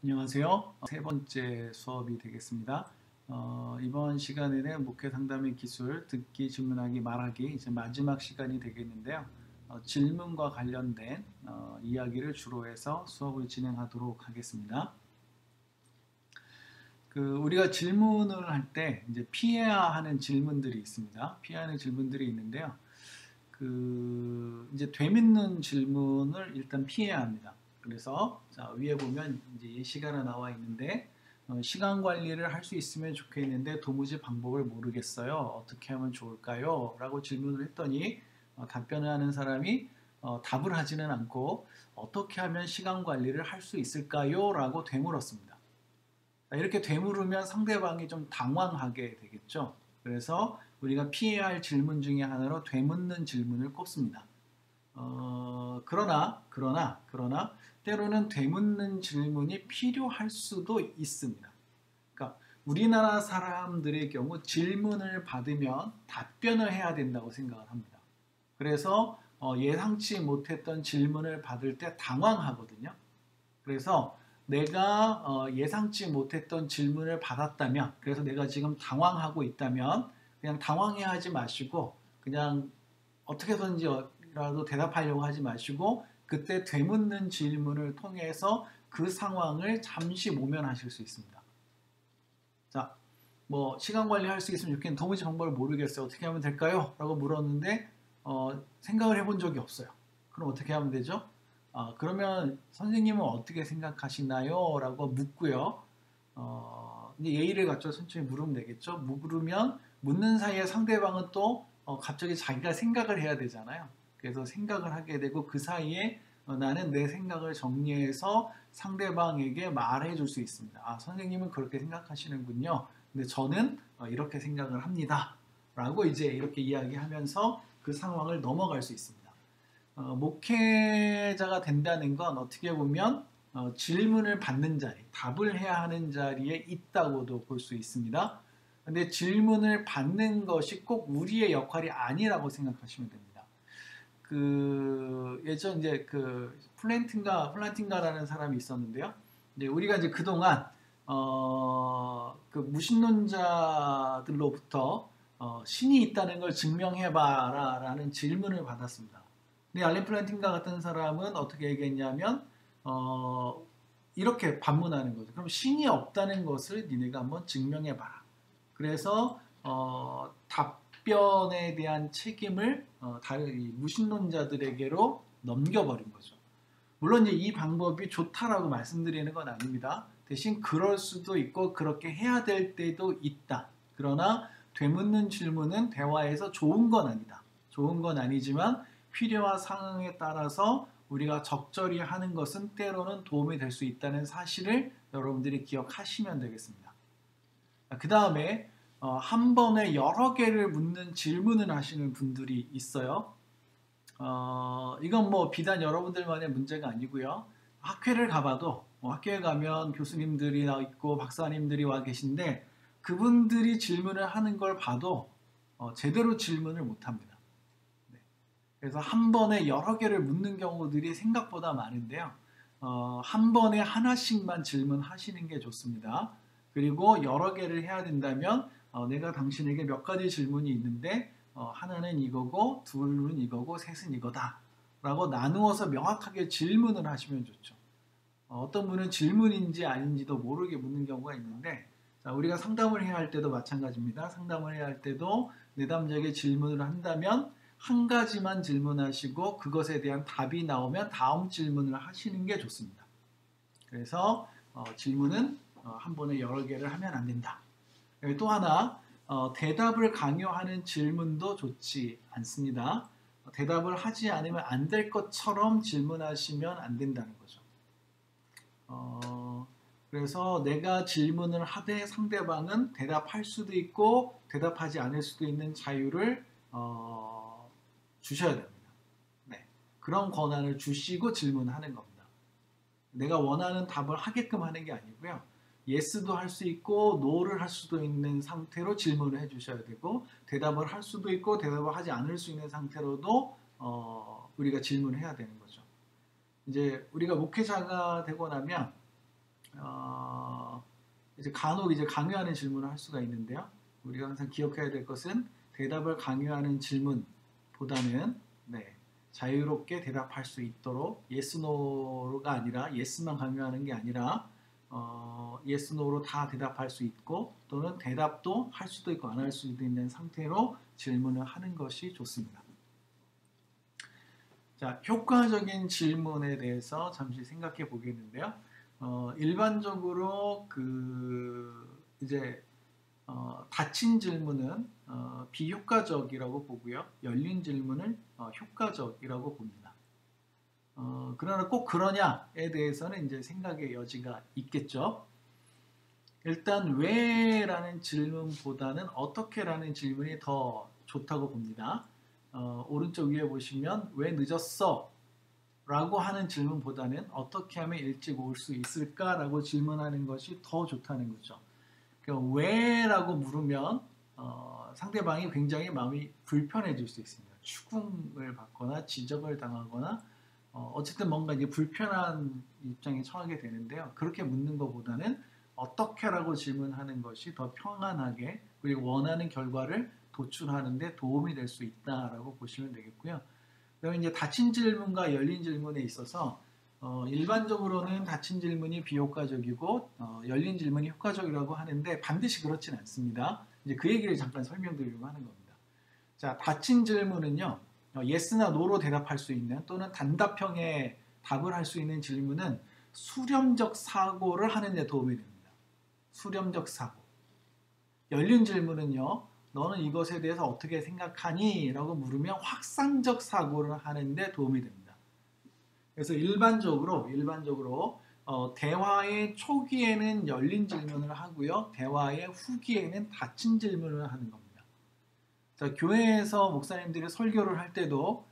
안녕하세요. 세 번째 수업이 되겠습니다. 이번 시간에는 목회 상담의 기술, 듣기, 질문하기, 말하기 이제 마지막 시간이 되겠는데요. 질문과 관련된 이야기를 주로 해서 수업을 진행하도록 하겠습니다. 우리가 질문을 할 때 이제 피해야 하는 질문들이 있습니다. 피해야 하는 질문들이 있는데요. 이제 되묻는 질문을 일단 피해야 합니다. 그래서 자, 위에 보면 이제 예시가 나와 있는데 시간 관리를 할 수 있으면 좋겠는데 도무지 방법을 모르겠어요. 어떻게 하면 좋을까요? 라고 질문을 했더니 답변을 하는 사람이 답을 하지는 않고 어떻게 하면 시간 관리를 할 수 있을까요? 라고 되물었습니다. 이렇게 되물으면 상대방이 좀 당황하게 되겠죠. 그래서 우리가 피해야 할 질문 중에 하나로 되묻는 질문을 꼽습니다. 그러나 때로는 되묻는 질문이 필요할 수도 있습니다. 그러니까 우리나라 사람들의 경우 질문을 받으면 답변을 해야 된다고 생각을 합니다. 그래서 예상치 못했던 질문을 받을 때 당황하거든요. 그래서 내가 예상치 못했던 질문을 받았다면, 그래서 내가 지금 당황하고 있다면 그냥 당황해 하지 마시고 그냥 어떻게든지라도 대답하려고 하지 마시고 그때 되묻는 질문을 통해서 그 상황을 잠시 모면하실 수 있습니다. 자, 뭐 시간 관리할 수 있으면 좋겠는데 도무지 방법을 모르겠어요. 어떻게 하면 될까요? 라고 물었는데 생각을 해본 적이 없어요. 그럼 어떻게 하면 되죠? 그러면 선생님은 어떻게 생각하시나요? 라고 묻고요. 이제 예의를 갖춰 천천히 물으면 되겠죠. 물으면 묻는 사이에 상대방은 또 갑자기 자기가 생각을 해야 되잖아요. 그래서 생각을 하게 되고 그 사이에 나는 내 생각을 정리해서 상대방에게 말해 줄 수 있습니다. 선생님은 그렇게 생각하시는군요. 근데 저는 이렇게 생각을 합니다. 라고 이제 이렇게 이야기하면서 그 상황을 넘어갈 수 있습니다. 목회자가 된다는 건 어떻게 보면 질문을 받는 자리, 답을 해야 하는 자리에 있다고도 볼 수 있습니다. 근데 질문을 받는 것이 꼭 우리의 역할이 아니라고 생각하시면 됩니다. 예전 이제 플란팅가라는 사람이 있었는데요. 이제 우리가 이제 그동안 무신론자들로부터 신이 있다는 걸 증명해봐라라는 질문을 받았습니다. 근데 알렌 플란팅가 같은 사람은 어떻게 얘기했냐면 이렇게 반문하는 거죠. 그럼 신이 없다는 것을 니네가 한번 증명해봐라. 그래서 답변에 대한 책임을 다른 무신론자들에게로 넘겨버린 거죠. 물론 이제 이 방법이 좋다라고 말씀드리는 건 아닙니다. 대신 그럴 수도 있고 그렇게 해야 될 때도 있다. 그러나 되묻는 질문은 대화에서 좋은 건 아니다. 좋은 건 아니지만 필요한 상황에 따라서 우리가 적절히 하는 것은 때로는 도움이 될 수 있다는 사실을 여러분들이 기억하시면 되겠습니다. 그 다음에 한 번에 여러 개를 묻는 질문을 하시는 분들이 있어요. 이건 뭐 비단 여러분들만의 문제가 아니고요. 학회를 가봐도 학교에 가면 교수님들이 나 있고 박사님들이 와 계신데 그분들이 질문을 하는 걸 봐도 제대로 질문을 못합니다. 네. 그래서 한 번에 여러 개를 묻는 경우들이 생각보다 많은데요. 한 번에 하나씩만 질문하시는 게 좋습니다. 그리고 여러 개를 해야 된다면 내가 당신에게 몇 가지 질문이 있는데 하나는 이거고 둘은 이거고 셋은 이거다 라고 나누어서 명확하게 질문을 하시면 좋죠. 어떤 분은 질문인지 아닌지도 모르게 묻는 경우가 있는데 자, 우리가 상담을 해야 할 때도 마찬가지입니다. 상담을 해야 할 때도 내담자에게 질문을 한다면 한 가지만 질문하시고 그것에 대한 답이 나오면 다음 질문을 하시는 게 좋습니다. 그래서 질문은 한 번에 여러 개를 하면 안 된다. 또 하나 대답을 강요하는 질문도 좋지 않습니다. 대답을 하지 않으면 안 될 것처럼 질문하시면 안 된다는 거죠. 그래서 내가 질문을 하되 상대방은 대답할 수도 있고 대답하지 않을 수도 있는 자유를 주셔야 됩니다. 네. 그런 권한을 주시고 질문하는 겁니다. 내가 원하는 답을 하게끔 하는 게 아니고요. 예스도 할 수 있고 노를 할 수도 있는 상태로 질문을 해주셔야 되고 대답을 할 수도 있고 대답을 하지 않을 수 있는 상태로도 우리가 질문을 해야 되는 거죠. 이제 우리가 목회자가 되고 나면 이제 간혹 이제 강요하는 질문을 할 수가 있는데요. 우리가 항상 기억해야 될 것은 대답을 강요하는 질문보다는 네, 자유롭게 대답할 수 있도록 yes, no가 아니라 yes만 강요하는 게 아니라 yes, no로 다 대답할 수 있고 또는 대답도 할 수도 있고 안 할 수도 있는 상태로 질문을 하는 것이 좋습니다. 자, 효과적인 질문에 대해서 잠시 생각해 보겠는데요. 일반적으로 이제 닫힌 질문은 비효과적이라고 보고요. 열린 질문을 효과적이라고 봅니다. 그러나 꼭 그러냐에 대해서는 이제 생각의 여지가 있겠죠. 일단 왜라는 질문보다는 어떻게라는 질문이 더 좋다고 봅니다. 오른쪽 위에 보시면 왜 늦었어? 라고 하는 질문보다는 어떻게 하면 일찍 올 수 있을까? 라고 질문하는 것이 더 좋다는 거죠. 그러니까 왜? 라고 물으면 상대방이 굉장히 마음이 불편해질 수 있습니다. 추궁을 받거나 지적을 당하거나 어쨌든 뭔가 이제 불편한 입장에 처하게 되는데요. 그렇게 묻는 것보다는 어떻게라고 질문하는 것이 더 평안하게 그리고 원하는 결과를 도출하는 데 도움이 될 수 있다라고 보시면 되겠고요. 그다음에 이제 닫힌 질문과 열린 질문에 있어서 일반적으로는 닫힌 질문이 비효과적이고 열린 질문이 효과적이라고 하는데 반드시 그렇진 않습니다. 이제 그 얘기를 잠깐 설명드리려고 하는 겁니다. 자, 닫힌 질문은요. yes나 no로 대답할 수 있는 또는 단답형의 답을 할 수 있는 질문은 수렴적 사고를 하는 데 도움이 됩니다. 수렴적 사고. 열린 질문은요. 너는 이것에 대해서 어떻게 생각하니? 라고 물으면 확산적 사고를 하는데 도움이 됩니다. 그래서 일반적으로 대화의 초기에는 열린 질문을 하고요. 대화의 후기에는 닫힌 질문을 하는 겁니다. 자, 교회에서 목사님들이 설교를 할 때도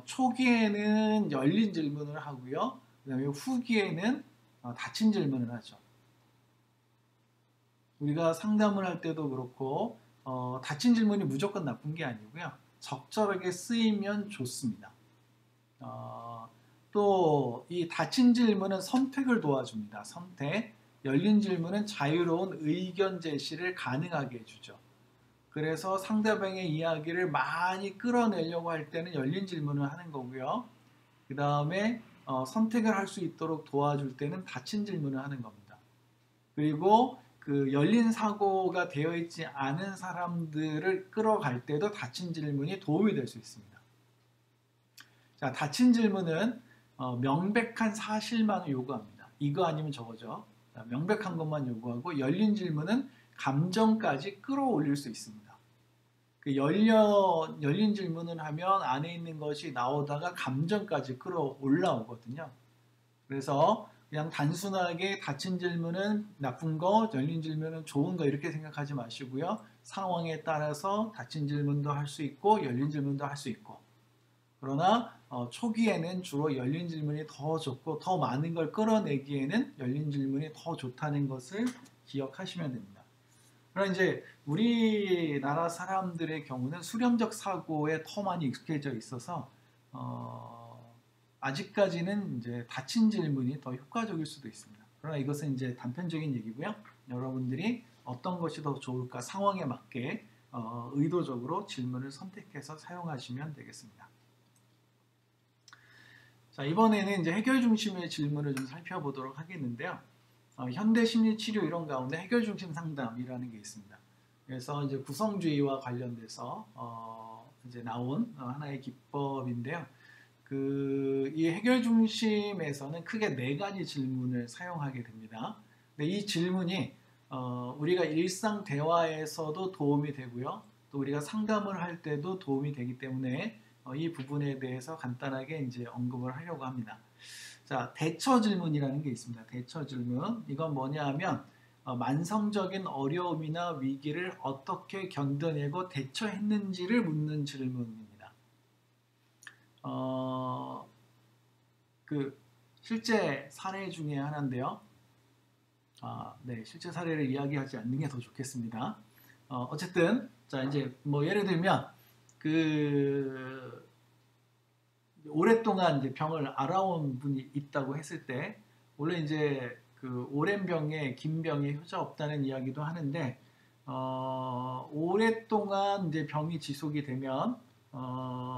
초기에는 열린 질문을 하고요. 그 다음에 후기에는 닫힌 질문을 하죠. 우리가 상담을 할 때도 그렇고 닫힌 질문이 무조건 나쁜 게 아니고요. 적절하게 쓰이면 좋습니다. 또 이 닫힌 질문은 선택을 도와줍니다. 선택. 열린 질문은 자유로운 의견 제시를 가능하게 해주죠. 그래서 상대방의 이야기를 많이 끌어내려고 할 때는 열린 질문을 하는 거고요. 그 다음에 선택을 할 수 있도록 도와줄 때는 닫힌 질문을 하는 겁니다. 그리고 그 열린 사고가 되어 있지 않은 사람들을 끌어갈 때도 닫힌 질문이 도움이 될 수 있습니다. 자, 닫힌 질문은 명백한 사실만 요구합니다. 이거 아니면 저거죠. 자, 명백한 것만 요구하고 열린 질문은 감정까지 끌어올릴 수 있습니다. 그 열린 질문을 하면 안에 있는 것이 나오다가 감정까지 끌어올라오거든요. 그래서 그냥 단순하게 닫힌 질문은 나쁜 거, 열린 질문은 좋은 거 이렇게 생각하지 마시고요. 상황에 따라서 닫힌 질문도 할 수 있고 열린 질문도 할 수 있고 그러나 초기에는 주로 열린 질문이 더 좋고 더 많은 걸 끌어내기에는 열린 질문이 더 좋다는 것을 기억하시면 됩니다. 그러나 이제 우리나라 사람들의 경우는 수렴적 사고에 더 많이 익숙해져 있어서 아직까지는 이제 닫힌 질문이 더 효과적일 수도 있습니다. 그러나 이것은 이제 단편적인 얘기고요. 여러분들이 어떤 것이 더 좋을까 상황에 맞게 의도적으로 질문을 선택해서 사용하시면 되겠습니다. 자, 이번에는 이제 해결 중심의 질문을 좀 살펴보도록 하겠는데요. 현대 심리 치료 이론 가운데 해결 중심 상담이라는 게 있습니다. 그래서 이제 구성주의와 관련돼서 이제 나온 하나의 기법인데요. 이 해결 중심에서는 크게 4가지 질문을 사용하게 됩니다. 근데 이 질문이 우리가 일상 대화에서도 도움이 되고요. 또 우리가 상담을 할 때도 도움이 되기 때문에 이 부분에 대해서 간단하게 이제 언급을 하려고 합니다. 자, 대처 질문이라는 게 있습니다. 대처 질문. 이건 뭐냐 하면 만성적인 어려움이나 위기를 어떻게 견뎌내고 대처했는지를 묻는 질문입니다. 실제 사례 중에 하나인데요. 네, 실제 사례를 이야기하지 않는 게 더 좋겠습니다. 어쨌든 자 이제 뭐 예를 들면 오랫동안 이제 병을 앓아온 분이 있다고 했을 때 원래 이제 그 오랜 병에 긴 병에 효자 없다는 이야기도 하는데 오랫동안 이제 병이 지속이 되면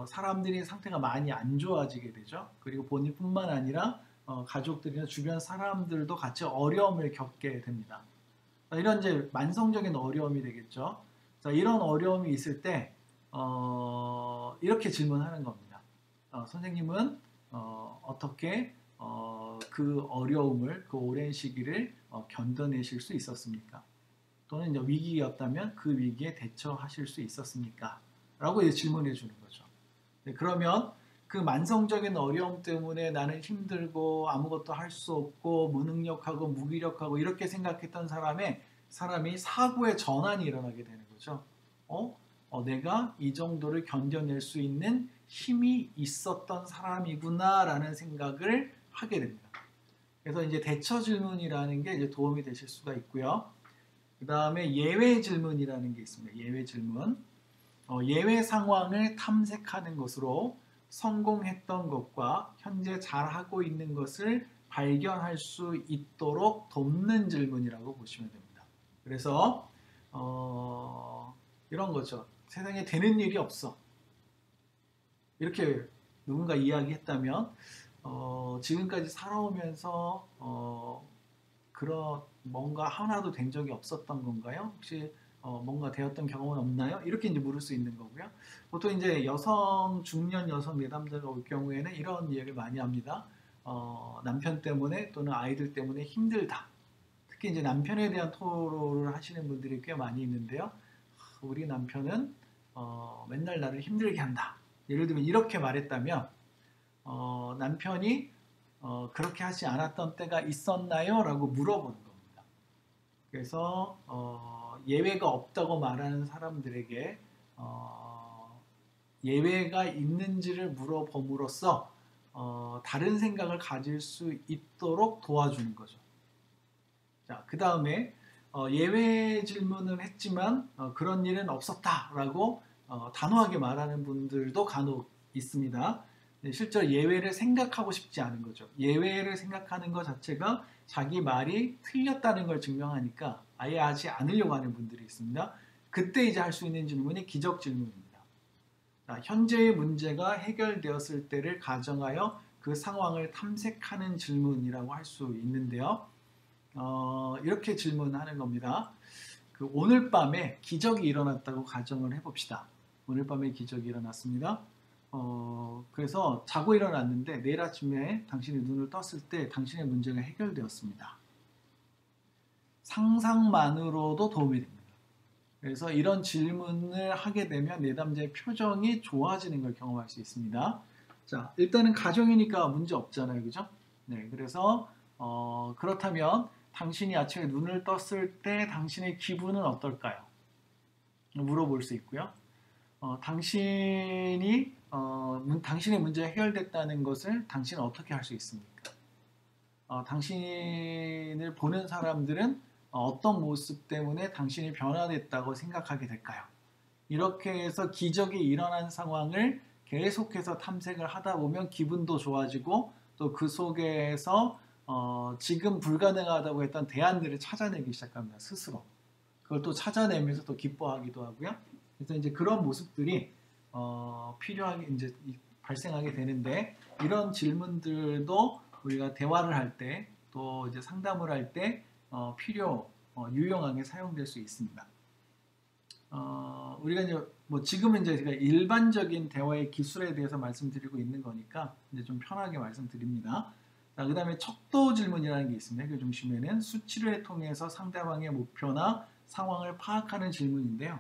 사람들이 상태가 많이 안 좋아지게 되죠. 그리고 본인뿐만 아니라 가족들이나 주변 사람들도 같이 어려움을 겪게 됩니다. 이런 이제 만성적인 어려움이 되겠죠. 자, 이런 어려움이 있을 때 이렇게 질문하는 겁니다. 선생님은 어떻게 그 어려움을 그 오랜 시기를 견뎌내실 수 있었습니까? 또는 이제 위기였다면 그 위기에 대처하실 수 있었습니까? 라고 이제 질문해 주는 거죠. 네, 그러면 그 만성적인 어려움 때문에 나는 힘들고 아무것도 할 수 없고 무능력하고 무기력하고 이렇게 생각했던 사람이 사고의 전환이 일어나게 되는 거죠. 내가 이 정도를 견뎌낼 수 있는 힘이 있었던 사람이구나라는 생각을 하게 됩니다. 그래서 이제 대처 질문이라는 게 이제 도움이 되실 수가 있고요. 그 다음에 예외 질문이라는 게 있습니다. 예외 질문. 예외 상황을 탐색하는 것으로 성공했던 것과 현재 잘하고 있는 것을 발견할 수 있도록 돕는 질문이라고 보시면 됩니다. 그래서 이런 거죠. 세상에 되는 일이 없어. 이렇게 누군가 이야기했다면 지금까지 살아오면서 그런 뭔가 하나도 된 적이 없었던 건가요? 혹시 뭔가 되었던 경험은 없나요? 이렇게 이제 물을 수 있는 거고요. 보통 이제 중년 여성 내담자가 올 경우에는 이런 이야기를 많이 합니다. 남편 때문에 또는 아이들 때문에 힘들다. 특히 이제 남편에 대한 토로를 하시는 분들이 꽤 많이 있는데요. 우리 남편은 맨날 나를 힘들게 한다. 예를 들면 이렇게 말했다면 남편이 그렇게 하지 않았던 때가 있었나요? 라고 물어보는 겁니다. 그래서 예외가 없다고 말하는 사람들에게 예외가 있는지를 물어봄으로써 다른 생각을 가질 수 있도록 도와주는 거죠. 자, 그 다음에 예외 질문을 했지만 그런 일은 없었다라고 단호하게 말하는 분들도 간혹 있습니다. 실제로 예외를 생각하고 싶지 않은 거죠. 예외를 생각하는 것 자체가 자기 말이 틀렸다는 걸 증명하니까 아예 하지 않으려고 하는 분들이 있습니다. 그때 이제 할 수 있는 질문이 기적 질문입니다. 자, 현재의 문제가 해결되었을 때를 가정하여 그 상황을 탐색하는 질문이라고 할 수 있는데요. 이렇게 질문하는 겁니다. 오늘 밤에 기적이 일어났다고 가정을 해봅시다. 오늘 밤에 기적이 일어났습니다. 그래서 자고 일어났는데 내일 아침에 당신이 눈을 떴을 때 당신의 문제가 해결되었습니다. 상상만으로도 도움이 됩니다. 그래서 이런 질문을 하게 되면 내담자의 표정이 좋아지는 걸 경험할 수 있습니다. 자, 일단은 가정이니까 문제 없잖아요. 그죠? 네, 그래서 그렇다면 당신이 아침에 눈을 떴을 때 당신의 기분은 어떨까요? 물어볼 수 있고요. 당신의 문제가 해결됐다는 것을 당신은 어떻게 할 수 있습니까? 당신을 보는 사람들은 어떤 모습 때문에 당신이 변화됐다고 생각하게 될까요? 이렇게 해서 기적이 일어난 상황을 계속해서 탐색을 하다 보면 기분도 좋아지고 또 그 속에서 지금 불가능하다고 했던 대안들을 찾아내기 시작합니다. 스스로. 그걸 또 찾아내면서 또 기뻐하기도 하고요. 그래서 이제 그런 모습들이 필요하게 이제 발생하게 되는데 이런 질문들도 우리가 대화를 할 때 또 이제 상담을 할 때 유용하게 사용될 수 있습니다. 우리가 이제 지금은 이제 제가 일반적인 대화의 기술에 대해서 말씀드리고 있는 거니까 이제 좀 편하게 말씀드립니다. 자, 그 다음에 척도 질문이라는 게 있습니다. 그 중심에는 수치를 통해서 상대방의 목표나 상황을 파악하는 질문인데요.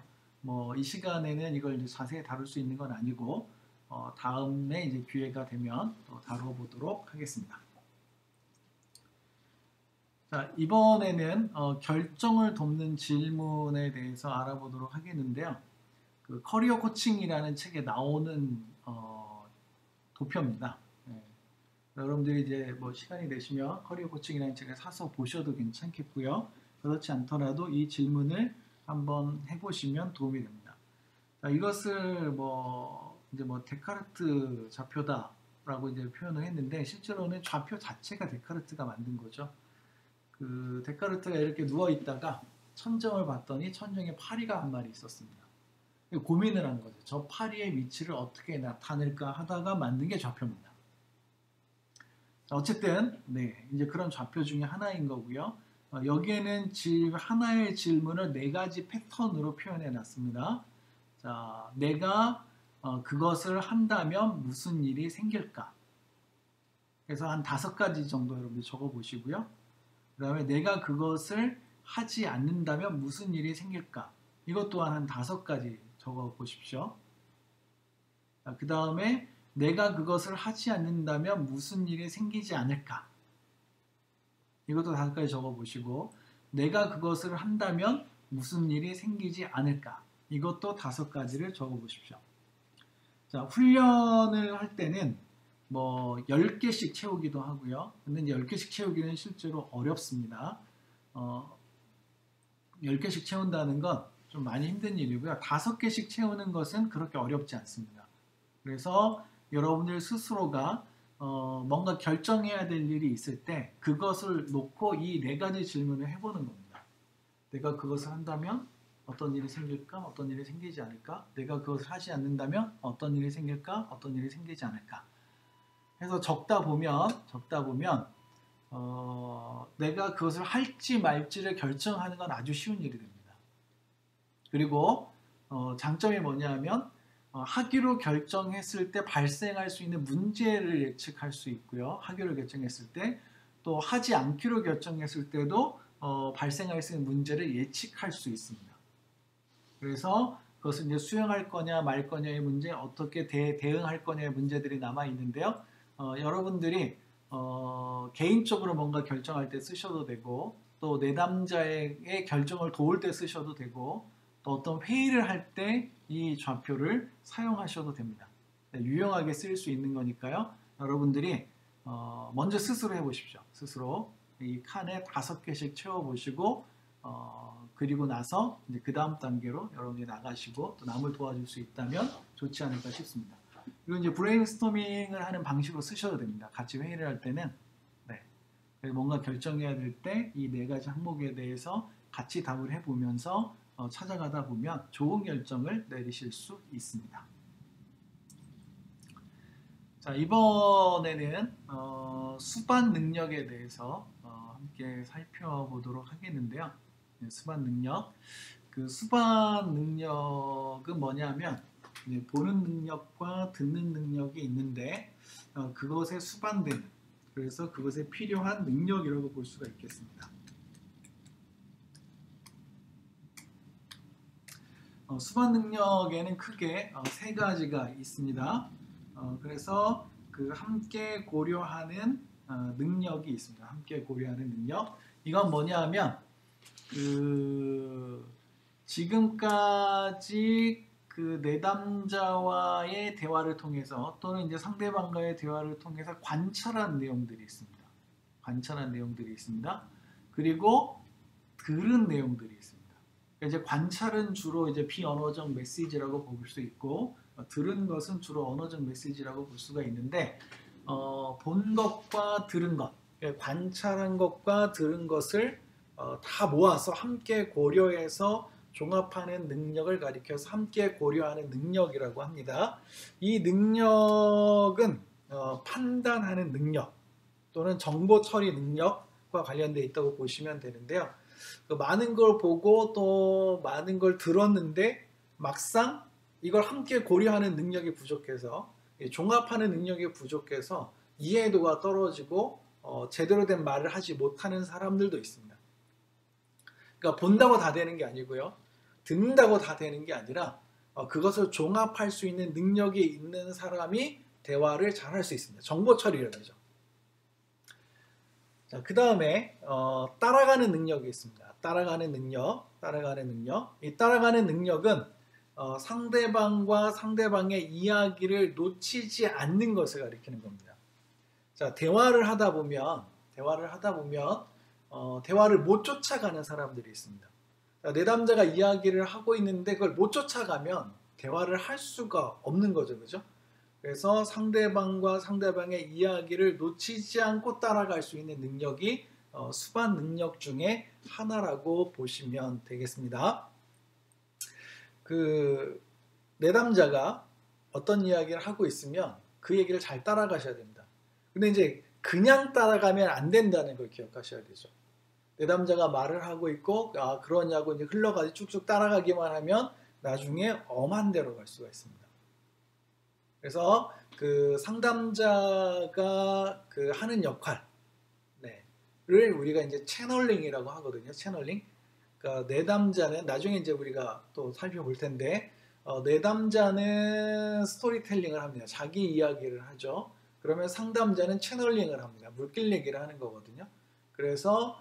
이 시간에는 이걸 이제 자세히 다룰 수 있는 건 아니고 다음에 이제 기회가 되면 또 다뤄보도록 하겠습니다. 자, 이번에는 결정을 돕는 질문에 대해서 알아보도록 하겠는데요. 그 커리어 코칭이라는 책에 나오는 도표입니다. 네. 여러분들이 이제 시간이 되시면 커리어 코칭이라는 책을 사서 보셔도 괜찮겠고요. 그렇지 않더라도 이 질문을 한번 해보시면 도움이 됩니다. 자, 이것을 이제 데카르트 좌표다라고 이제 표현을 했는데 실제로는 좌표 자체가 데카르트가 만든 거죠. 그 데카르트가 이렇게 누워 있다가 천정을 봤더니 천정에 파리가 한 마리 있었습니다. 고민을 한 거죠. 저 파리의 위치를 어떻게 나타낼까 하다가 만든 게 좌표입니다. 어쨌든 네, 이제 그런 좌표 중에 하나인 거고요. 여기에는 하나의 질문을 네 가지 패턴으로 표현해 놨습니다. 자, 내가 그것을 한다면 무슨 일이 생길까? 그래서 한 5가지 정도 여러분들 적어 보시고요. 그 다음에 내가 그것을 하지 않는다면 무슨 일이 생길까? 이것 또한 한 5가지 적어 보십시오. 그 다음에 내가 그것을 하지 않는다면 무슨 일이 생기지 않을까? 이것도 5가지 적어 보시고, 내가 그것을 한다면 무슨 일이 생기지 않을까? 이것도 5가지를 적어 보십시오. 자, 훈련을 할 때는 뭐 10개씩 채우기도 하고요. 근데 이제 10개씩 채우기는 실제로 어렵습니다. 10개씩 채운다는 건 좀 많이 힘든 일이고요. 5개씩 채우는 것은 그렇게 어렵지 않습니다. 그래서 여러분들 스스로가 뭔가 결정해야 될 일이 있을 때 그것을 놓고 이 4가지 질문을 해보는 겁니다. 내가 그것을 한다면 어떤 일이 생길까? 어떤 일이 생기지 않을까? 내가 그것을 하지 않는다면 어떤 일이 생길까? 어떤 일이 생기지 않을까? 해서 적다 보면 내가 그것을 할지 말지를 결정하는 건 아주 쉬운 일이 됩니다. 그리고 장점이 뭐냐면 하기로 결정했을 때 발생할 수 있는 문제를 예측할 수 있고요. 하기로 결정했을 때 또 하지 않기로 결정했을 때도 발생할 수 있는 문제를 예측할 수 있습니다. 그래서 그것을 이제 수용할 거냐 말 거냐의 문제, 어떻게 대응할 거냐의 문제들이 남아 있는데요. 여러분들이 개인적으로 뭔가 결정할 때 쓰셔도 되고, 또 내담자의 결정을 도울 때 쓰셔도 되고, 또 어떤 회의를 할 때 이 좌표를 사용하셔도 됩니다. 유용하게 쓰일 수 있는 거니까요. 여러분들이 먼저 스스로 해보십시오. 스스로 이 칸에 5개씩 채워보시고, 그리고 나서 이제 그 다음 단계로 여러분이 나가시고 또 남을 도와줄 수 있다면 좋지 않을까 싶습니다. 그리고 이제 브레인스토밍을 하는 방식으로 쓰셔도 됩니다. 같이 회의를 할 때는 뭔가 결정해야 될 때 이 4가지 항목에 대해서 같이 답을 해보면서 찾아가다 보면 좋은 결정을 내리실 수 있습니다. 자, 이번에는 수반 능력에 대해서 함께 살펴보도록 하겠는데요. 수반 능력. 그 수반 능력은 뭐냐면 보는 능력과 듣는 능력이 있는데 그것에 수반되는, 그래서 그것에 필요한 능력이라고 볼 수가 있겠습니다. 수반 능력에는 크게 3가지가 있습니다. 그래서 그 함께 고려하는 능력이 있습니다. 함께 고려하는 능력. 이건 뭐냐 하면 지금까지 그 내담자와의 대화를 통해서 또는 이제 상대방과의 대화를 통해서 관찰한 내용들이 있습니다. 관찰한 내용들이 있습니다. 그리고 들은 내용들이 있습니다. 이제 관찰은 주로 이제 비언어적 메시지라고 볼 수 있고, 들은 것은 주로 언어적 메시지라고 볼 수가 있는데, 본 것과 들은 것, 관찰한 것과 들은 것을 다 모아서 함께 고려해서 종합하는 능력을 가리켜서 함께 고려하는 능력이라고 합니다. 이 능력은 판단하는 능력 또는 정보 처리 능력과 관련되어 있다고 보시면 되는데요. 많은 걸 보고 또 많은 걸 들었는데 막상 이걸 함께 고려하는 능력이 부족해서, 종합하는 능력이 부족해서 이해도가 떨어지고 제대로 된 말을 하지 못하는 사람들도 있습니다. 그러니까 본다고 다 되는 게 아니고요. 듣는다고 다 되는 게 아니라 그것을 종합할 수 있는 능력이 있는 사람이 대화를 잘 할 수 있습니다. 정보 처리라는 거죠. 자, 그 다음에 따라가는 능력이 있습니다. 따라가는 능력. 이 따라가는 능력은 상대방과 상대방의 이야기를 놓치지 않는 것을 가리키는 겁니다. 자, 대화를 하다 보면 대화를 못 쫓아가는 사람들이 있습니다. 자, 내담자가 이야기를 하고 있는데 그걸 못 쫓아가면 대화를 할 수가 없는 거죠, 그죠? 그래서 상대방과 상대방의 이야기를 놓치지 않고 따라갈 수 있는 능력이 수반 능력 중에 하나라고 보시면 되겠습니다. 그 내담자가 어떤 이야기를 하고 있으면 그 얘기를 잘 따라가셔야 됩니다. 근데 이제 그냥 따라가면 안 된다는 걸 기억하셔야 되죠. 내담자가 말을 하고 있고 그러냐고 이제 흘러가지 쭉쭉 따라가기만 하면 나중에 엄한 데로 갈 수가 있습니다. 그래서 그 상담자가 그 하는 역할을 우리가 이제 채널링이라고 하거든요. 채널링. 그러니까 내담자는 나중에 이제 우리가 또 살펴볼 텐데 내담자는 스토리텔링을 합니다. 자기 이야기를 하죠. 그러면 상담자는 채널링을 합니다. 물길 얘기를 하는 거거든요. 그래서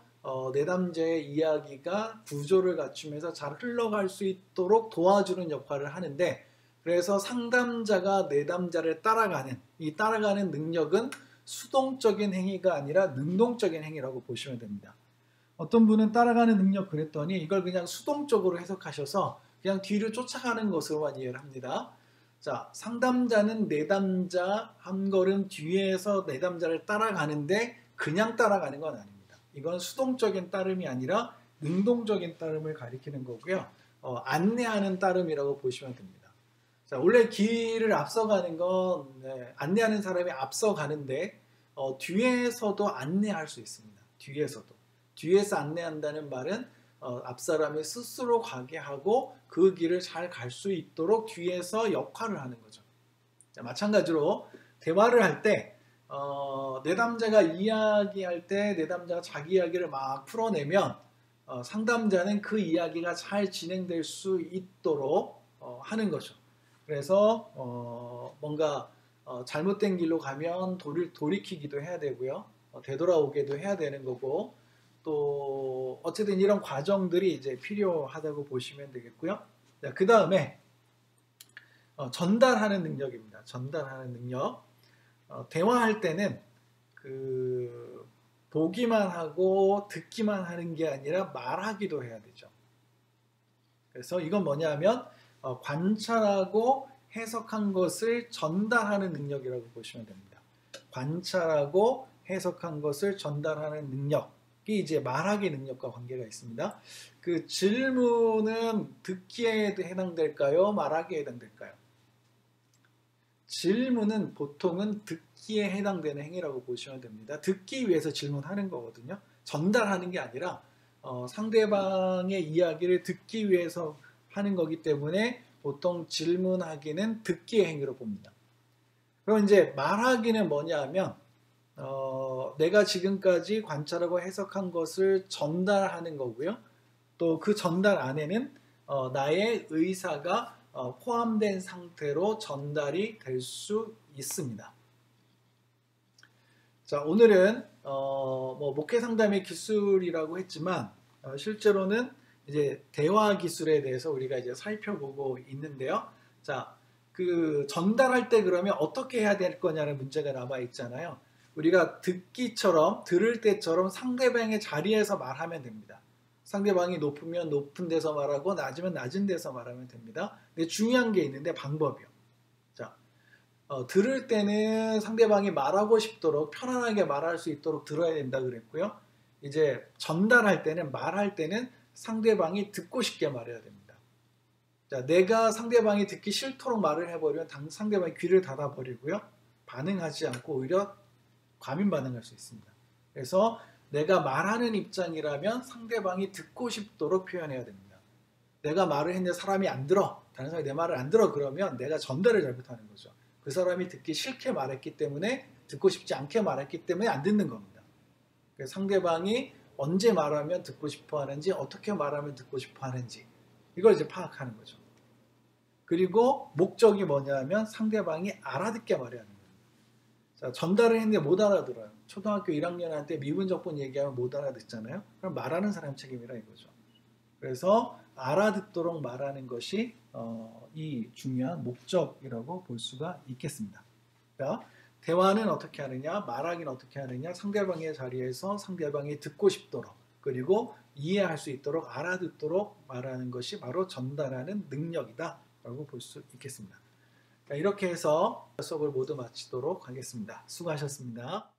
내담자의 이야기가 구조를 갖추면서 잘 흘러갈 수 있도록 도와주는 역할을 하는데, 그래서 상담자가 내담자를 따라가는 이 따라가는 능력은 수동적인 행위가 아니라 능동적인 행위라고 보시면 됩니다. 어떤 분은 따라가는 능력 그랬더니 이걸 그냥 수동적으로 해석하셔서 그냥 뒤를 쫓아가는 것으로만 이해를 합니다. 자, 상담자는 내담자 한 걸음 뒤에서 내담자를 따라가는데 그냥 따라가는 건 아닙니다. 이건 수동적인 따름이 아니라 능동적인 따름을 가리키는 거고요. 안내하는 따름이라고 보시면 됩니다. 자, 원래 길을 앞서가는 건 안내하는 사람이 앞서가는데 뒤에서도 안내할 수 있습니다. 뒤에서 안내한다는 말은 앞사람이 스스로 가게 하고 그 길을 잘 갈 수 있도록 뒤에서 역할을 하는 거죠. 자, 마찬가지로 대화를 할 때 내담자가 이야기할 때 내담자가 자기 이야기를 막 풀어내면 상담자는 그 이야기가 잘 진행될 수 있도록 하는 거죠. 그래서 뭔가 잘못된 길로 가면 돌이키기도 해야 되고요. 되돌아오기도 해야 되는 거고, 또 어쨌든 이런 과정들이 이제 필요하다고 보시면 되겠고요. 그 다음에 전달하는 능력입니다. 전달하는 능력. 대화할 때는 그 보기만 하고 듣기만 하는 게 아니라 말하기도 해야 되죠. 그래서 이건 뭐냐면 관찰하고 해석한 것을 전달하는 능력이라고 보시면 됩니다. 관찰하고 해석한 것을 전달하는 능력이 이제 말하기 능력과 관계가 있습니다. 그 질문은 듣기에 해당될까요? 말하기에 해당될까요? 질문은 보통은 듣기에 해당되는 행위라고 보시면 됩니다. 듣기 위해서 질문하는 거거든요. 전달하는 게 아니라 상대방의 이야기를 듣기 위해서 하는 거기 때문에 보통 질문하기는 듣기의 행위로 봅니다. 그럼 이제 말하기는 뭐냐 하면 내가 지금까지 관찰하고 해석한 것을 전달하는 거고요. 또 그 전달 안에는 나의 의사가 포함된 상태로 전달이 될 수 있습니다. 자, 오늘은 뭐 목회 상담의 기술이라고 했지만 실제로는 이제 대화 기술에 대해서 우리가 이제 살펴보고 있는데요. 자, 그 전달할 때 그러면 어떻게 해야 될 거냐는 문제가 남아 있잖아요. 우리가 듣기처럼 들을 때처럼 상대방의 자리에서 말하면 됩니다. 상대방이 높으면 높은 데서 말하고 낮으면 낮은 데서 말하면 됩니다. 근데 중요한 게 있는데 방법이요. 자, 들을 때는 상대방이 말하고 싶도록 편안하게 말할 수 있도록 들어야 된다 그랬고요. 이제 전달할 때는 말할 때는 상대방이 듣고 싶게 말해야 됩니다. 자, 내가 상대방이 듣기 싫도록 말을 해버리면 상대방이 귀를 닫아버리고요. 반응하지 않고 오히려 과민 반응할 수 있습니다. 그래서 내가 말하는 입장이라면 상대방이 듣고 싶도록 표현해야 됩니다. 내가 말을 했는데 사람이 안 들어, 다른 사람이 내 말을 안 들어 그러면 내가 전달을 잘못하는 거죠. 그 사람이 듣기 싫게 말했기 때문에, 듣고 싶지 않게 말했기 때문에 안 듣는 겁니다. 그래서 상대방이 언제 말하면 듣고 싶어 하는지, 어떻게 말하면 듣고 싶어 하는지 이걸 이제 파악하는 거죠. 그리고 목적이 뭐냐면 상대방이 알아듣게 말해야 합니다. 자, 전달을 했는데 못 알아들어요. 초등학교 1학년한테 미분적분 얘기하면 못 알아듣잖아요. 그럼 말하는 사람 책임이라 이거죠. 그래서 알아듣도록 말하는 것이 이 중요한 목적이라고 볼 수가 있겠습니다. 자, 대화는 어떻게 하느냐, 말하기는 어떻게 하느냐, 상대방의 자리에서 상대방이 듣고 싶도록, 그리고 이해할 수 있도록, 알아듣도록 말하는 것이 바로 전달하는 능력이다 라고 볼 수 있겠습니다. 자, 이렇게 해서 수업을 모두 마치도록 하겠습니다. 수고하셨습니다.